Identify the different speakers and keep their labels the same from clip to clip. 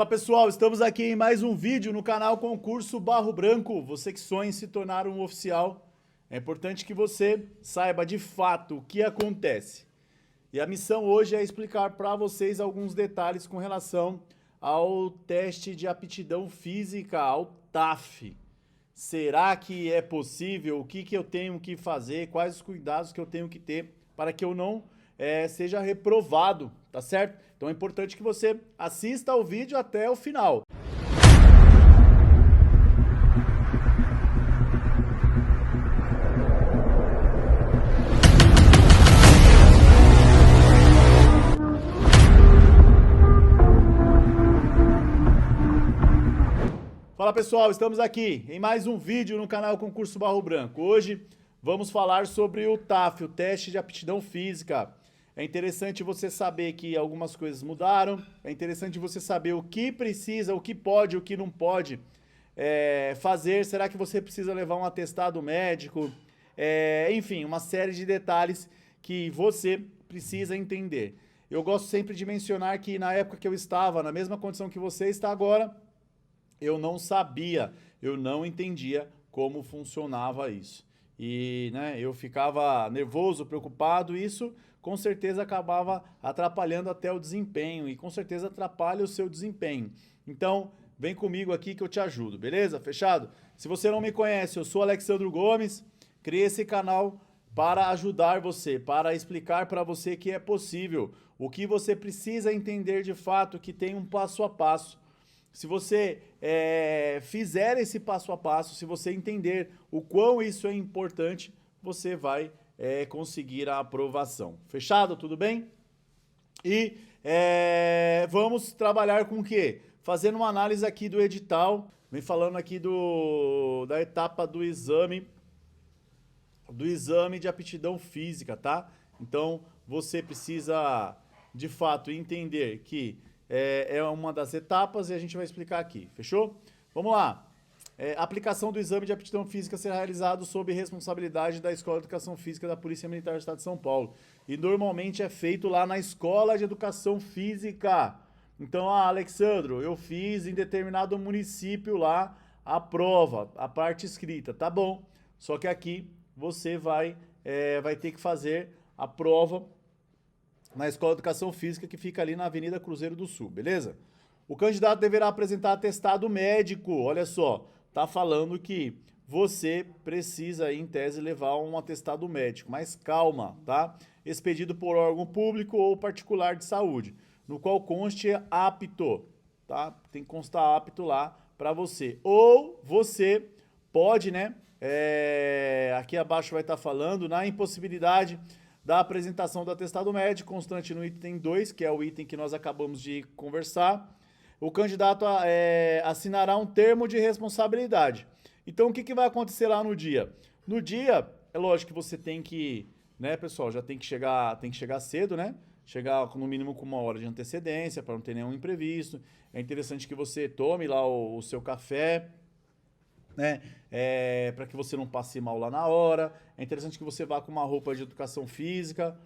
Speaker 1: Fala pessoal, estamos aqui em mais um vídeo no canal Concurso Barro Branco. Você que sonha em se tornar um oficial, é importante que você saiba de fato o que acontece. E a missão hoje é explicar para vocês alguns detalhes com relação ao teste de aptidão física, ao TAF. Será que é possível? O que eu tenho que fazer? Quais os cuidados que eu tenho que ter para que eu não seja reprovado, tá certo? Então é importante que você assista ao vídeo até o final. Fala pessoal, estamos aqui em mais um vídeo no canal Concurso Barro Branco. Hoje vamos falar sobre o TAF, o teste de aptidão física. É interessante você saber que algumas coisas mudaram, é interessante você saber o que precisa, o que pode, o que não pode fazer. Será que você precisa levar um atestado médico? Enfim, uma série de detalhes que você precisa entender. Eu gosto sempre de mencionar que na época que eu estava, na mesma condição que você está agora, eu não sabia, eu não entendia como funcionava isso. E eu ficava nervoso, preocupado, e isso com certeza acabava atrapalhando até o desempenho, e com certeza atrapalha o seu desempenho. Então, vem comigo aqui que eu te ajudo, beleza? Fechado? Se você não me conhece, eu sou Alexandro Gomes, criei esse canal para ajudar você, para explicar para você que é possível, o que você precisa entender de fato, que tem um passo a passo. Se você fizer esse passo a passo, se você entender o quão isso é importante, você vai conseguir a aprovação. Fechado? Tudo bem? E vamos trabalhar com o quê? Fazendo uma análise aqui do edital, vem falando aqui da etapa do exame de aptidão física, tá? Então, você precisa, de fato, entender que é uma das etapas e a gente vai explicar aqui, fechou? Vamos lá. Aplicação do exame de aptidão física será realizado sob responsabilidade da Escola de Educação Física da Polícia Militar do Estado de São Paulo. E normalmente é feito lá na Escola de Educação Física. Então, Alexandro, eu fiz em determinado município lá a prova, a parte escrita, tá bom. Só que aqui você vai ter que fazer a prova na Escola de Educação Física, que fica ali na Avenida Cruzeiro do Sul, beleza? O candidato deverá apresentar atestado médico, olha só, tá falando que você precisa, em tese, levar um atestado médico, mas calma, tá? Expedido por órgão público ou particular de saúde, no qual conste apto, tá? Tem que constar apto lá para você. Ou você pode, aqui abaixo vai estar falando, na impossibilidade da apresentação do atestado médico, constante no item 2, que é o item que nós acabamos de conversar, o candidato assinará um termo de responsabilidade. Então, o que vai acontecer lá no dia? No dia, é lógico que você tem que, pessoal, já tem que chegar cedo, Chegar no mínimo com 1 hora de antecedência, para não ter nenhum imprevisto. É interessante que você tome lá o seu café, para que você não passe mal lá na hora. É interessante que você vá com uma roupa de educação física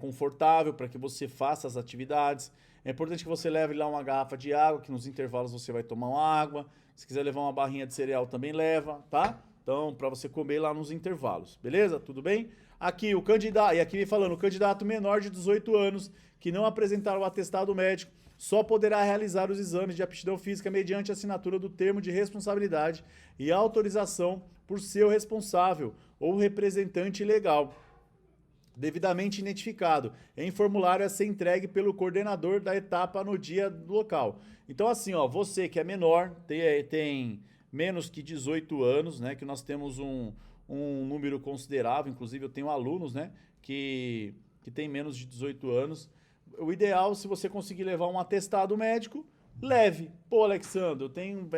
Speaker 1: confortável para que você faça as atividades. É importante que você leve lá uma garrafa de água, que nos intervalos você vai tomar uma água. Se quiser levar uma barrinha de cereal também leva, tá? Então, para você comer lá nos intervalos, beleza? Tudo bem? Aqui o candidato, e aqui vem falando, o candidato menor de 18 anos que não apresentar o atestado médico só poderá realizar os exames de aptidão física mediante assinatura do termo de responsabilidade e autorização por seu responsável ou representante legal, devidamente identificado, em formulário a ser entregue pelo coordenador da etapa no dia do local. Então assim, você que é menor, tem menos que 18 anos, que nós temos um número considerável, inclusive eu tenho alunos, que tem menos de 18 anos. O ideal, se você conseguir levar um atestado médico, leve. Pô, Alexandre, eu tenho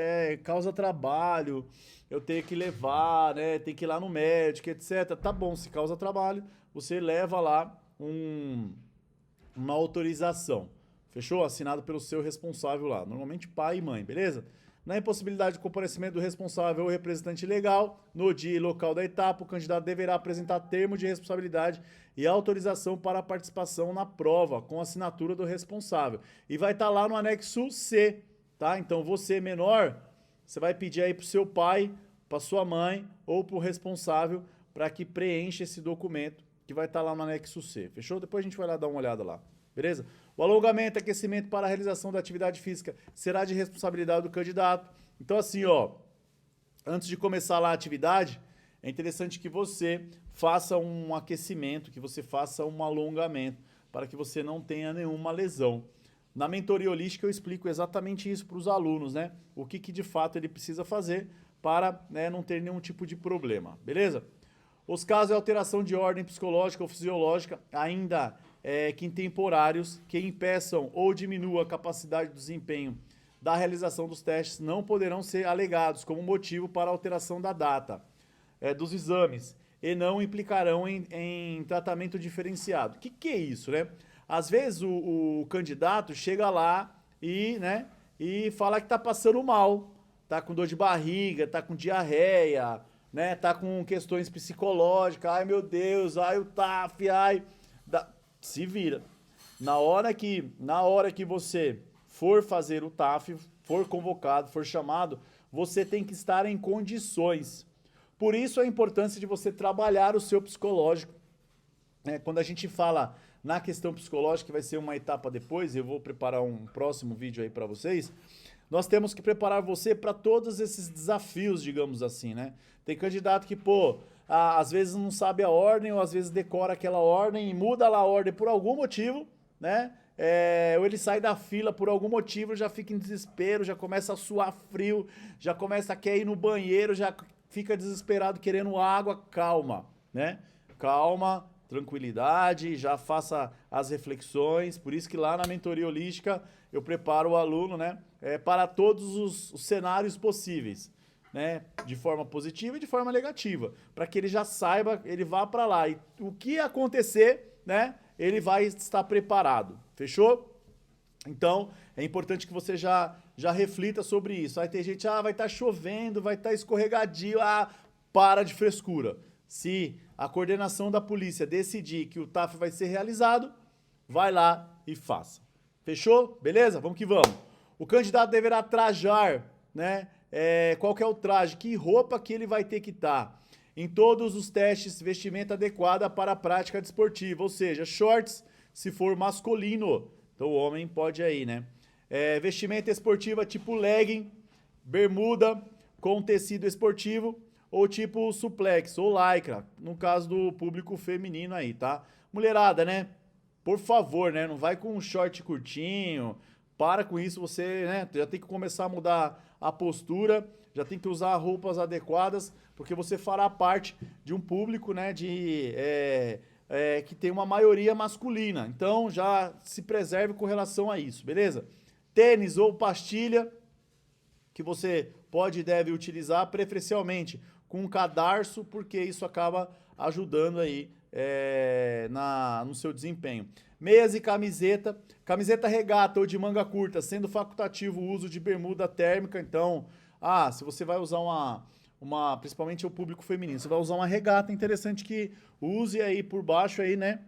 Speaker 1: causa trabalho, eu tenho que levar, tem que ir lá no médico, etc. Tá bom, se causa trabalho, você leva lá uma autorização. Fechou? Assinado pelo seu responsável lá, normalmente pai e mãe, beleza? Na impossibilidade de comparecimento do responsável ou representante legal, no dia e local da etapa, o candidato deverá apresentar termo de responsabilidade e autorização para a participação na prova, com assinatura do responsável. E vai estar lá no anexo C, tá? Então você, menor, você vai pedir aí para o seu pai, para sua mãe ou para o responsável para que preencha esse documento que vai estar lá no anexo C, fechou? Depois a gente vai lá dar uma olhada lá, beleza? O alongamento e aquecimento para a realização da atividade física será de responsabilidade do candidato. Então assim, ó, antes de começar lá a atividade, é interessante que você faça um aquecimento, que você faça um alongamento, para que você não tenha nenhuma lesão. Na mentoria holística eu explico exatamente isso para os alunos, né? O que de fato ele precisa fazer para, né, não ter nenhum tipo de problema, beleza? Os casos de alteração de ordem psicológica ou fisiológica, ainda que intemporários, que impeçam ou diminuam a capacidade de desempenho da realização dos testes, não poderão ser alegados como motivo para alteração da data dos exames e não implicarão em tratamento diferenciado. O que é isso, né? Às vezes o candidato chega lá e fala que tá passando mal, tá com dor de barriga, tá com diarreia, né? Tá com questões psicológicas, ai meu Deus, ai o TAF, ai... Se vira. Na hora que você for fazer o TAF, for convocado, for chamado, você tem que estar em condições. Por isso a importância de você trabalhar o seu psicológico. Quando a gente fala na questão psicológica, que vai ser uma etapa depois, eu vou preparar um próximo vídeo aí para vocês, nós temos que preparar você para todos esses desafios, digamos assim, né? Tem candidato que, às vezes não sabe a ordem, ou às vezes decora aquela ordem e muda lá a ordem por algum motivo, né? Ou ele sai da fila por algum motivo, já fica em desespero, já começa a suar frio, já começa a querer ir no banheiro, já fica desesperado querendo água. Calma, né? Calma, tranquilidade, já faça as reflexões. Por isso que lá na mentoria holística eu preparo o aluno, né, para todos os cenários possíveis, né, de forma positiva e de forma negativa, para que ele já saiba, ele vá para lá e o que acontecer, né, ele vai estar preparado, fechou? Então é importante que você já reflita sobre isso. Aí tem gente, vai estar chovendo, vai estar escorregadio, para de frescura. Se a coordenação da polícia decidir que o TAF vai ser realizado, vai lá e faça. Fechou? Beleza? Vamos que vamos. O candidato deverá trajar, né? Qual que é o traje? Que roupa que ele vai ter que estar? Em todos os testes, vestimenta adequada para a prática desportiva, ou seja, shorts se for masculino. Então o homem pode aí, né? Vestimenta esportiva tipo legging, bermuda com tecido esportivo, ou tipo suplex, ou lycra, no caso do público feminino aí, tá? Mulherada, né? Por favor, né? Não vai com um short curtinho, para com isso, você, né? Já tem que começar a mudar a postura, já tem que usar roupas adequadas, porque você fará parte de um público, né? Que tem uma maioria masculina, então já se preserve com relação a isso, beleza? Tênis ou pastilha, que você pode e deve utilizar preferencialmente com um cadarço, porque isso acaba ajudando aí no seu desempenho. Meias e camiseta, camiseta regata ou de manga curta, sendo facultativo o uso de bermuda térmica. Então, se você vai usar principalmente o público feminino, você vai usar uma regata, interessante que use aí por baixo aí, né?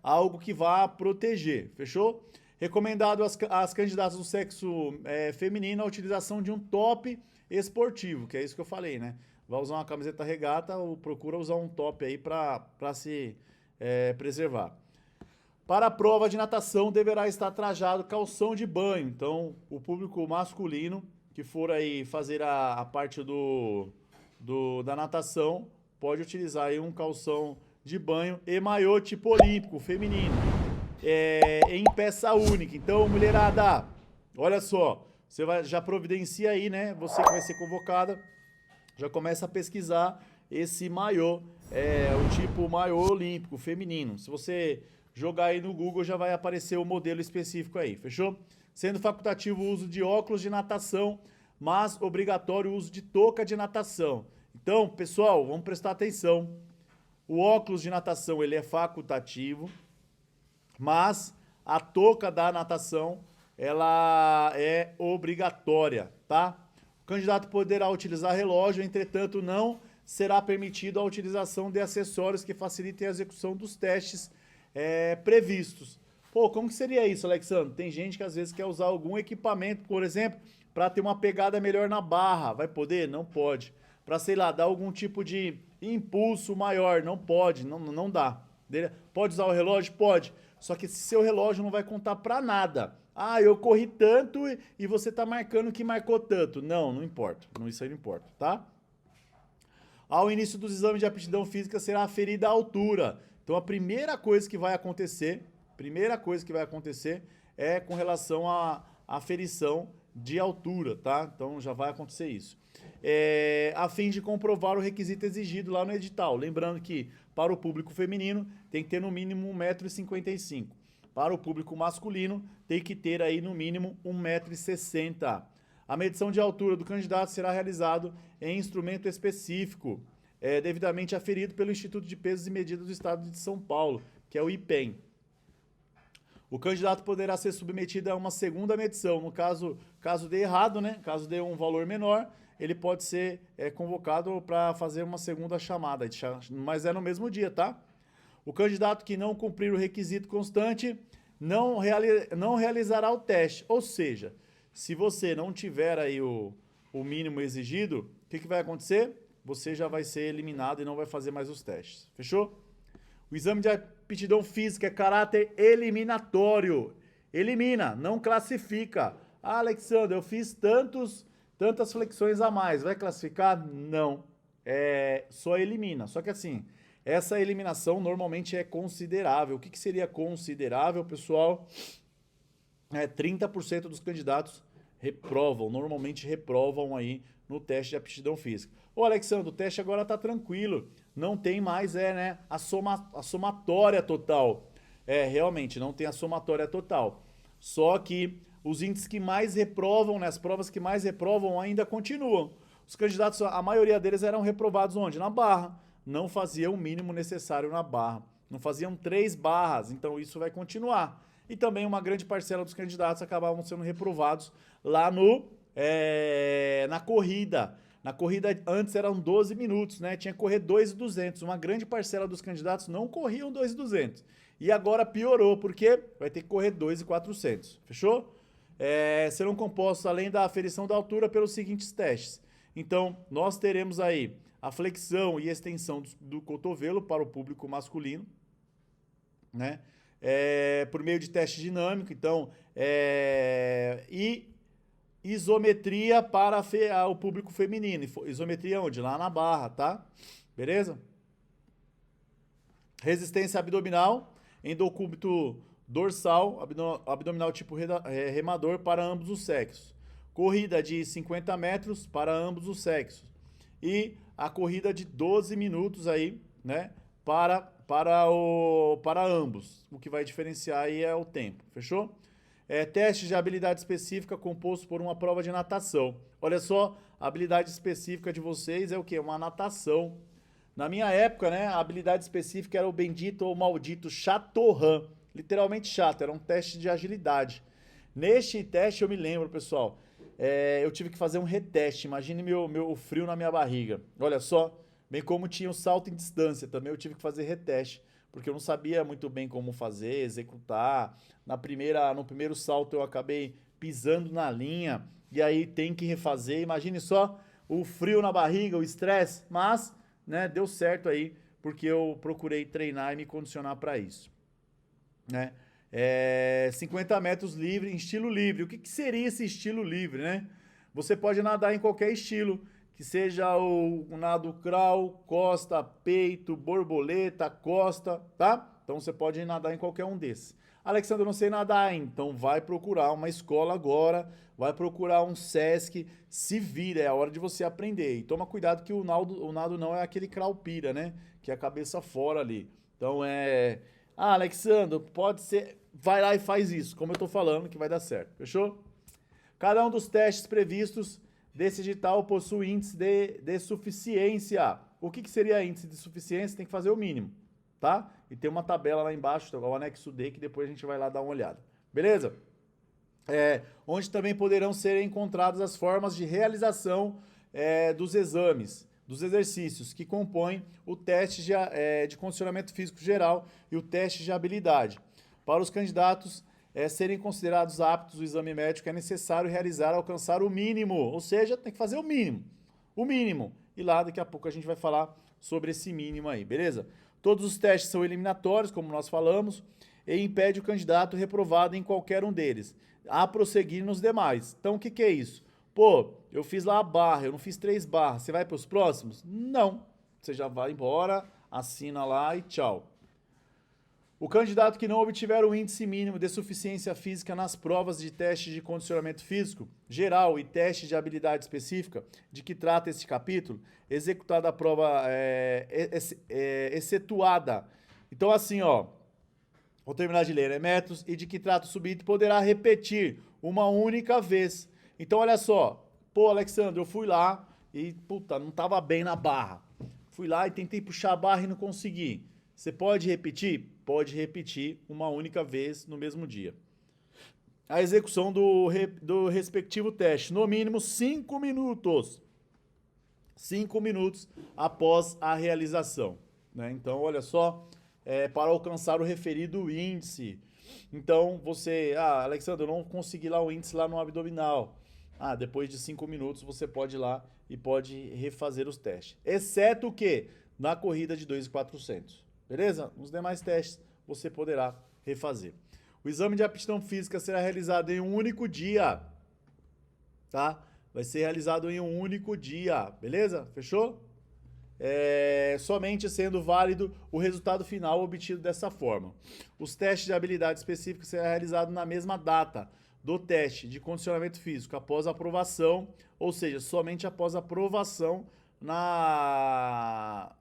Speaker 1: Algo que vá proteger, fechou? Recomendado às candidatas do sexo feminino a utilização de um top esportivo, que é isso que eu falei, né? Vai usar uma camiseta regata ou procura usar um top aí para se preservar. Para a prova de natação deverá estar trajado calção de banho. Então, o público masculino que for aí fazer a parte da natação pode utilizar aí um calção de banho e maiô tipo olímpico, feminino. Em peça única. Então, mulherada, olha só, você já providencia aí, né? Você que vai ser convocada, já começa a pesquisar esse maiô, o tipo maiô olímpico, feminino. Se você jogar aí no Google, já vai aparecer o modelo específico aí, fechou? Sendo facultativo o uso de óculos de natação, mas obrigatório o uso de touca de natação. Então, pessoal, vamos prestar atenção. O óculos de natação, ele é facultativo, mas a touca da natação, ela é obrigatória, tá? O candidato poderá utilizar relógio, entretanto, não será permitido a utilização de acessórios que facilitem a execução dos testes previstos. Pô, como que seria isso, Alexandre? Tem gente que às vezes quer usar algum equipamento, por exemplo, para ter uma pegada melhor na barra. Vai poder? Não pode. Para, sei lá, dar algum tipo de impulso maior. Não pode, não dá. Pode usar o relógio? Pode. Só que esse seu relógio não vai contar para nada. Ah, eu corri tanto e você tá marcando que marcou tanto. Não importa. Isso aí não importa, tá? Ao início dos exames de aptidão física será aferida a altura. Então a primeira coisa que vai acontecer é com relação à aferição de altura, tá? Então já vai acontecer isso. A fim de comprovar o requisito exigido lá no edital. Lembrando que para o público feminino tem que ter no mínimo 1,55 m. Para o público masculino tem que ter aí no mínimo 1,60 m. A medição de altura do candidato será realizado em instrumento específico, devidamente aferido pelo Instituto de Pesos e Medidas do Estado de São Paulo, que é o IPEM. O candidato poderá ser submetido a uma segunda medição. No caso dê errado, né? Caso dê um valor menor, ele pode ser convocado para fazer uma segunda chamada, mas é no mesmo dia, tá? O candidato que não cumprir o requisito constante não realizará o teste. Ou seja, se você não tiver aí o mínimo exigido, o que vai acontecer? Você já vai ser eliminado e não vai fazer mais os testes. Fechou? O exame de aptidão física é caráter eliminatório. Elimina, não classifica. Ah, Alexandre, eu fiz tantas flexões a mais. Vai classificar? Não. Só elimina. Só que assim, essa eliminação normalmente é considerável. O que seria considerável, pessoal? 30% dos candidatos normalmente reprovam aí no teste de aptidão física. Ô, Alexandre, o teste agora tá tranquilo. Não tem mais, a somatória total. Realmente, não tem a somatória total. Só que os índices que mais reprovam, né, as provas que mais reprovam ainda continuam. Os candidatos, a maioria deles eram reprovados onde? Na barra. Não faziam o mínimo necessário na barra. Não faziam 3 barras, então isso vai continuar. E também uma grande parcela dos candidatos acabavam sendo reprovados lá na corrida. Na corrida antes eram 12 minutos, né? Tinha que correr 2,200. Uma grande parcela dos candidatos não corriam 2,200. E agora piorou, porque vai ter que correr 2,400. Fechou? Serão compostos, além da aferição da altura, pelos seguintes testes. Então, nós teremos aí a flexão e extensão do cotovelo para o público masculino, né? Por meio de teste dinâmico, então, e isometria para o público feminino. Isometria onde? Lá na barra, tá? Beleza? Resistência abdominal, endocúbito dorsal, abdominal tipo remador para ambos os sexos. Corrida de 50 metros para ambos os sexos. E a corrida de 12 minutos aí, né? Para ambos. O que vai diferenciar aí é o tempo. Fechou? Teste de habilidade específica composto por uma prova de natação. Olha só, a habilidade específica de vocês é o quê? Uma natação. Na minha época, né, a habilidade específica era o bendito ou maldito Chatorran. Literalmente chato, era um teste de agilidade. Neste teste eu me lembro, pessoal, eu tive que fazer um reteste. Imagine meu frio na minha barriga. Olha só, bem como tinha o salto em distância, também eu tive que fazer reteste. Porque eu não sabia muito bem como fazer, executar. No primeiro salto eu acabei pisando na linha, e aí tem que refazer. Imagine só o frio na barriga, o estresse, mas, né, deu certo aí, porque eu procurei treinar e me condicionar para isso, né? 50 metros livre, em estilo livre. O que seria esse estilo livre, né? Você pode nadar em qualquer estilo, que seja o nado crawl, costa, peito, borboleta, costa, tá? Então você pode nadar em qualquer um desses. Alexandre, eu não sei nadar, então vai procurar uma escola agora, vai procurar um SESC, se vira, é a hora de você aprender. E toma cuidado que o nado não é aquele crawl-pira, né? Que é a cabeça fora ali. Então Alexandre, pode ser, vai lá e faz isso, como eu tô falando, que vai dar certo, fechou? Cada um dos testes previstos desse edital possui índice de suficiência. O que seria índice de suficiência? Tem que fazer o mínimo, tá? E tem uma tabela lá embaixo, o anexo D, que depois a gente vai lá dar uma olhada. Beleza? Onde também poderão ser encontradas as formas de realização dos exames, dos exercícios que compõem o teste de condicionamento físico geral e o teste de habilidade. Para os candidatos serem considerados aptos, o exame médico é necessário alcançar o mínimo, ou seja, tem que fazer o mínimo. O mínimo. E lá daqui a pouco a gente vai falar sobre esse mínimo aí, beleza? Todos os testes são eliminatórios, como nós falamos, e impede o candidato reprovado em qualquer um deles a prosseguir nos demais. Então, o que é isso? Pô, eu fiz lá a barra, eu não fiz 3 barras, você vai para os próximos? Não. Você já vai embora, assina lá e tchau. O candidato que não obtiver o índice mínimo de suficiência física nas provas de teste de condicionamento físico geral e teste de habilidade específica, de que trata este capítulo, executada a prova excetuada. Então, assim, ó, vou terminar de ler, metros e de que trata o subitem, poderá repetir uma única vez. Então, olha só, pô, Alexandre, eu fui lá e, puta, não tava bem na barra. Fui lá e tentei puxar a barra e não consegui. Você pode repetir? Pode repetir uma única vez no mesmo dia. A execução do respectivo teste, no mínimo 5 minutos. 5 minutos após a realização, né? Então, olha só, para alcançar o referido índice. Então, você... Ah, Alexandre, eu não consegui lá o índice lá no abdominal. Ah, depois de 5 minutos você pode ir lá e pode refazer os testes. Exceto o quê? Na corrida de 2.400. Beleza? Nos demais testes você poderá refazer. O exame de aptidão física será realizado em um único dia, tá? Vai ser realizado em um único dia, beleza? Fechou? Somente sendo válido o resultado final obtido dessa forma. Os testes de habilidade específica serão realizados na mesma data do teste de condicionamento físico, após a aprovação, ou seja, somente após a aprovação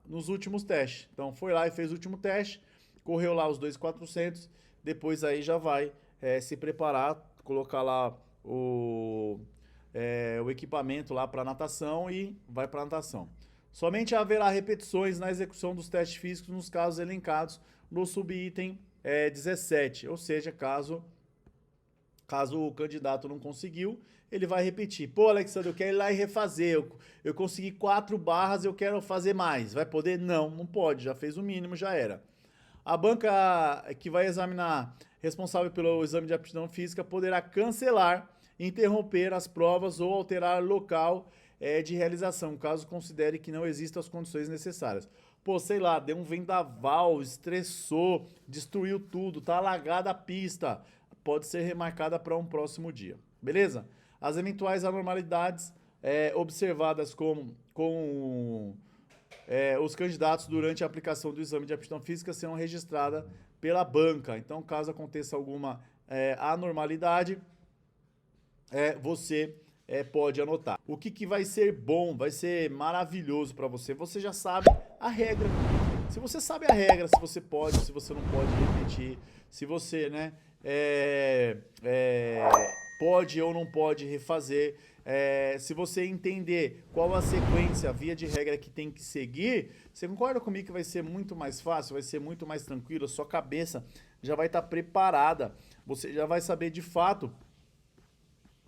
Speaker 1: nos últimos testes. Então, foi lá e fez o último teste, correu lá os 2.400, depois aí já vai se preparar, colocar lá o equipamento lá para natação e vai para natação. Somente haverá repetições na execução dos testes físicos nos casos elencados no subitem 17, ou seja, caso o candidato não conseguiu, ele vai repetir. Pô, Alexandre, eu quero ir lá e refazer. Eu consegui 4 barras, eu quero fazer mais. Vai poder? Não, não pode. Já fez o mínimo, já era. A banca que vai examinar, responsável pelo exame de aptidão física, poderá cancelar, interromper as provas ou alterar local de realização, caso considere que não existam as condições necessárias. Pô, sei lá, deu um vendaval, estressou, destruiu tudo, tá alagada a pista. Pode ser remarcada para um próximo dia. Beleza? As eventuais anormalidades observadas com os candidatos durante a aplicação do exame de aptidão física serão registradas pela banca. Então, caso aconteça alguma anormalidade, você pode anotar. O que vai ser bom, vai ser maravilhoso para você? Você já sabe a regra. Se você sabe a regra, se você pode, se você não pode repetir, se você, né, pode ou não pode refazer, se você entender qual a sequência, a via de regra que tem que seguir, você concorda comigo que vai ser muito mais fácil, vai ser muito mais tranquilo, a sua cabeça já vai estar preparada, você já vai saber de fato,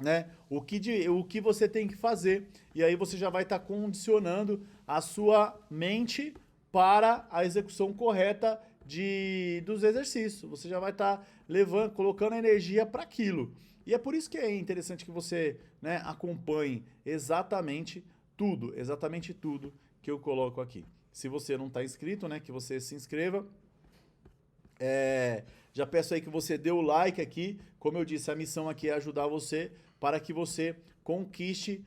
Speaker 1: né, o que você tem que fazer, e aí você já vai estar condicionando a sua mente para a execução correta dos exercícios. Você já vai estar colocando energia para aquilo. E é por isso que é interessante que você, né, acompanhe exatamente tudo que eu coloco aqui. Se você não está inscrito, né, que você se inscreva. Já peço aí que você dê o like aqui. Como eu disse, a missão aqui é ajudar você para que você conquiste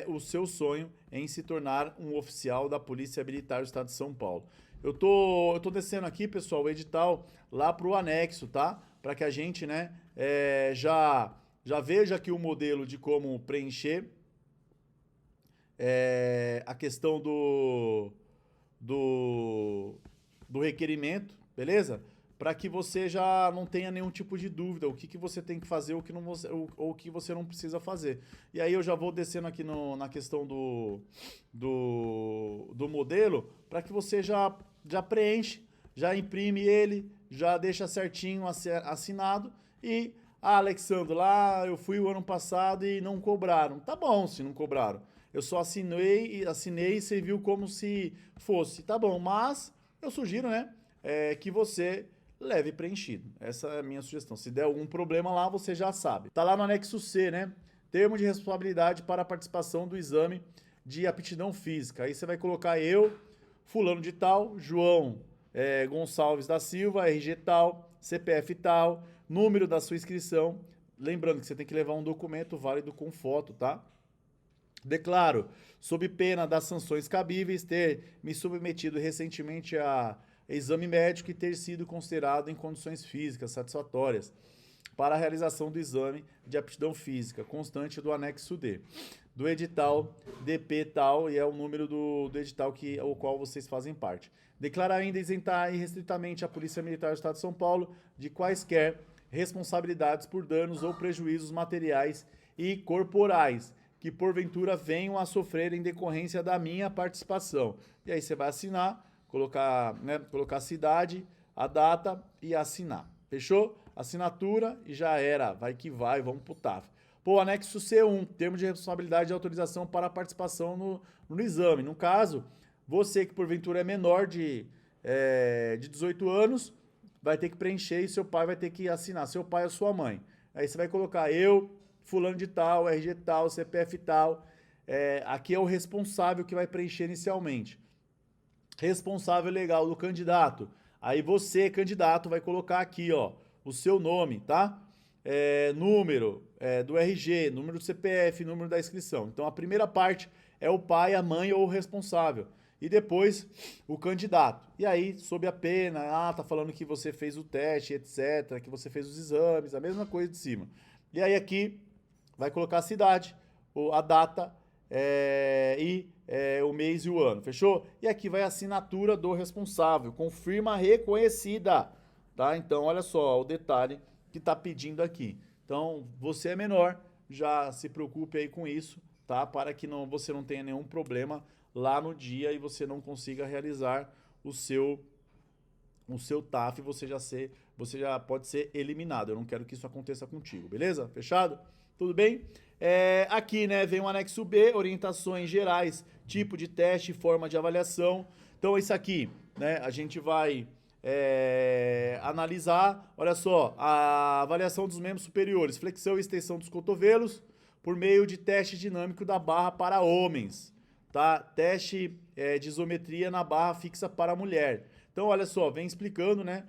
Speaker 1: o seu sonho em se tornar um oficial da Polícia Militar do Estado de São Paulo. Eu tô descendo aqui, pessoal, o edital lá pro anexo, tá? Para que a gente, né, já veja aqui o modelo de como preencher a questão do requerimento, beleza? Para que você já não tenha nenhum tipo de dúvida, o que você tem que fazer ou o que você não precisa fazer. E aí eu já vou descendo aqui na questão do modelo, para que você já preenche já imprime ele, já deixa certinho assinado e, Alexandre, lá eu fui o ano passado e não cobraram. Tá bom se não cobraram. Eu só assinei e você viu como se fosse. Tá bom, mas eu sugiro, né, que você leve preenchido. Essa é a minha sugestão. Se der algum problema lá, você já sabe. Tá lá no anexo C, né? Termo de responsabilidade para a participação do exame de aptidão física. Aí você vai colocar eu, fulano de tal, João Gonçalves da Silva, RG tal, CPF tal, número da sua inscrição. Lembrando que você tem que levar um documento válido com foto, tá? Declaro, sob pena das sanções cabíveis, ter me submetido recentemente a exame médico e ter sido considerado em condições físicas satisfatórias para a realização do exame de aptidão física, constante do anexo D, do edital DP tal, e é o número do edital ao qual vocês fazem parte. Declara ainda isentar irrestritamente a Polícia Militar do Estado de São Paulo de quaisquer responsabilidades por danos ou prejuízos materiais e corporais que porventura venham a sofrer em decorrência da minha participação. E aí você vai assinar, colocar a cidade, a data e assinar. Fechou? Assinatura e já era. Vai que vai, vamos pro TAF. Pô, anexo C1, termo de responsabilidade e autorização para a participação no exame. No caso, você que porventura é menor de 18 anos, vai ter que preencher e seu pai vai ter que assinar. Seu pai ou sua mãe. Aí você vai colocar eu, fulano de tal, RG tal, CPF tal. Aqui é o responsável que vai preencher inicialmente. Responsável legal do candidato. Aí você, candidato, vai colocar aqui, ó, o seu nome, tá? Número do RG, número do CPF, número da inscrição. Então a primeira parte é o pai, a mãe ou o responsável. E depois o candidato. E aí, sob a pena, tá falando que você fez o teste, etc., que você fez os exames, a mesma coisa de cima. E aí aqui vai colocar a cidade, a data o mês e o ano, fechou? E aqui vai a assinatura do responsável, confirma reconhecida, tá? Então, olha só o detalhe que tá pedindo aqui. Então, você é menor, já se preocupe aí com isso, tá? Para que você não tenha nenhum problema lá no dia e você não consiga realizar o seu TAF, você já pode ser eliminado. Eu não quero que isso aconteça contigo, beleza? Fechado? Tudo bem? Aqui, né, vem o anexo B, orientações gerais, tipo de teste, forma de avaliação. Então, isso aqui, né, a gente vai analisar, olha só, a avaliação dos membros superiores, flexão e extensão dos cotovelos, por meio de teste dinâmico da barra para homens, tá? Teste de isometria na barra fixa para mulher. Então, olha só, vem explicando, né,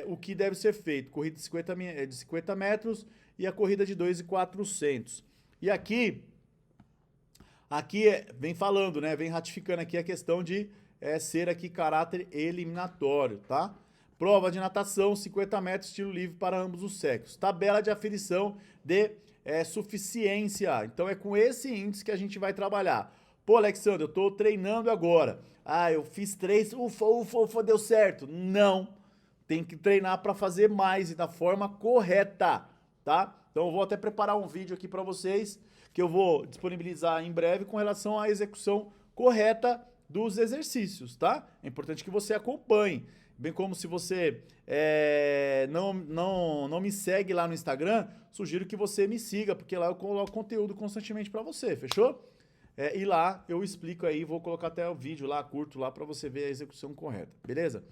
Speaker 1: o que deve ser feito. Corrida de 50 metros e a corrida de 2.400. E aqui vem falando, né, vem ratificando aqui a questão de ser aqui caráter eliminatório, tá? Prova de natação, 50 metros, tiro livre para ambos os sexos. Tabela de aferição de suficiência. Então, é com esse índice que a gente vai trabalhar. Pô, Alexandre, eu tô treinando agora. Eu fiz 3, ufa, deu certo. Não, tem que treinar para fazer mais e da forma correta, tá? Então eu vou até preparar um vídeo aqui para vocês, que eu vou disponibilizar em breve com relação à execução correta dos exercícios, tá? É importante que você acompanhe. Bem como se você não me segue lá no Instagram, sugiro que você me siga, porque lá eu coloco conteúdo constantemente para você, fechou? E lá eu explico aí, vou colocar até o vídeo lá, curto lá, para você ver a execução correta, beleza?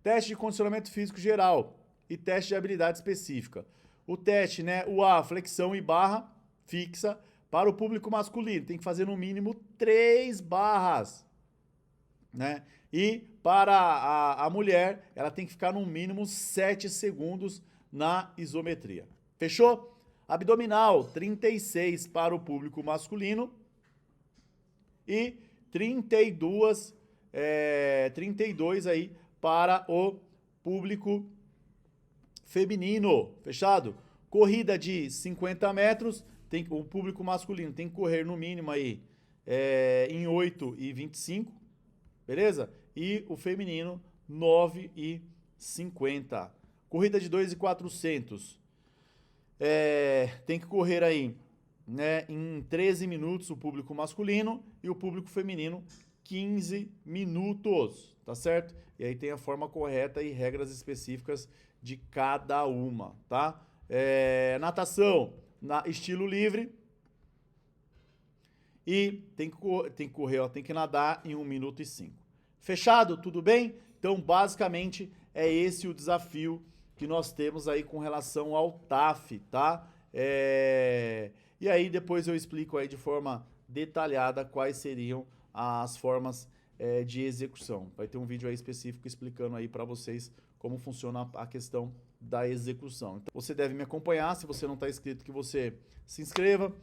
Speaker 1: Teste de condicionamento físico geral e teste de habilidade específica. O teste, né, o A, flexão e barra fixa, para o público masculino, tem que fazer no mínimo 3 barras, né? E para a mulher, ela tem que ficar no mínimo 7 segundos na isometria. Fechou? Abdominal, 36 para o público masculino e 32 aí para o público feminino, fechado? Corrida de 50 metros, o público masculino tem que correr no mínimo aí em 8:25, beleza? E o feminino 9:50. Corrida de 2.400, tem que correr aí, né, em 13 minutos o público masculino e o público feminino 15 minutos, tá certo? e aí tem a forma correta e regras específicas de cada uma, tá? Natação, estilo livre, e tem que correr, ó, tem que nadar em 1 minuto e 5. Fechado? Tudo bem? Então, basicamente, é esse o desafio que nós temos aí com relação ao TAF, tá? E aí depois eu explico aí de forma detalhada quais seriam as formas de execução. Vai ter um vídeo aí específico explicando aí para vocês como funciona a questão da execução. Então, você deve me acompanhar, se você não está inscrito, que você se inscreva,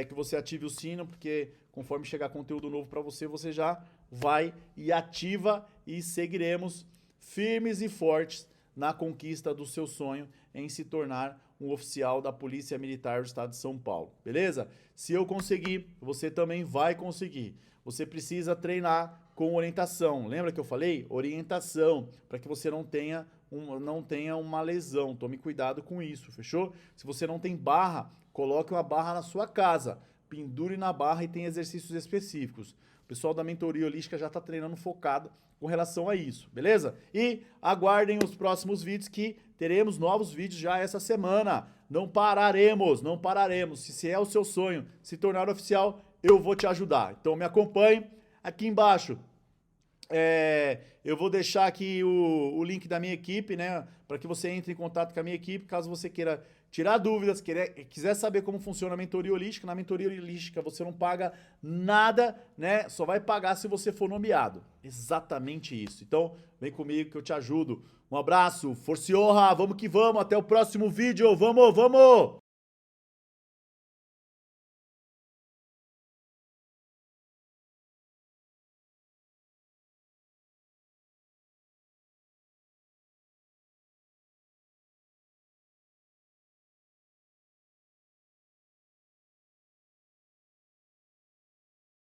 Speaker 1: que você ative o sino, porque conforme chegar conteúdo novo para você, você já vai e ativa, e seguiremos firmes e fortes na conquista do seu sonho em se tornar um oficial da Polícia Militar do Estado de São Paulo, beleza? Se eu conseguir, você também vai conseguir. Você precisa treinar com orientação. Lembra que eu falei? Orientação, para que você não tenha uma lesão. Tome cuidado com isso, fechou? Se você não tem barra, coloque uma barra na sua casa. Pendure na barra e tem exercícios específicos. O pessoal da mentoria holística já está treinando focado com relação a isso, beleza? E aguardem os próximos vídeos, que teremos novos vídeos já essa semana. Não pararemos, não pararemos. Se é o seu sonho se tornar oficial, eu vou te ajudar. Então me acompanhe aqui embaixo. Eu vou deixar aqui o link da minha equipe, né? Para que você entre em contato com a minha equipe, caso você queira tirar dúvidas, quiser saber como funciona a mentoria holística. Na mentoria holística você não paga nada, né? Só vai pagar se você for nomeado. Exatamente isso. Então, vem comigo que eu te ajudo. Um abraço, força e honra, vamos que vamos, até o próximo vídeo, vamos, vamos!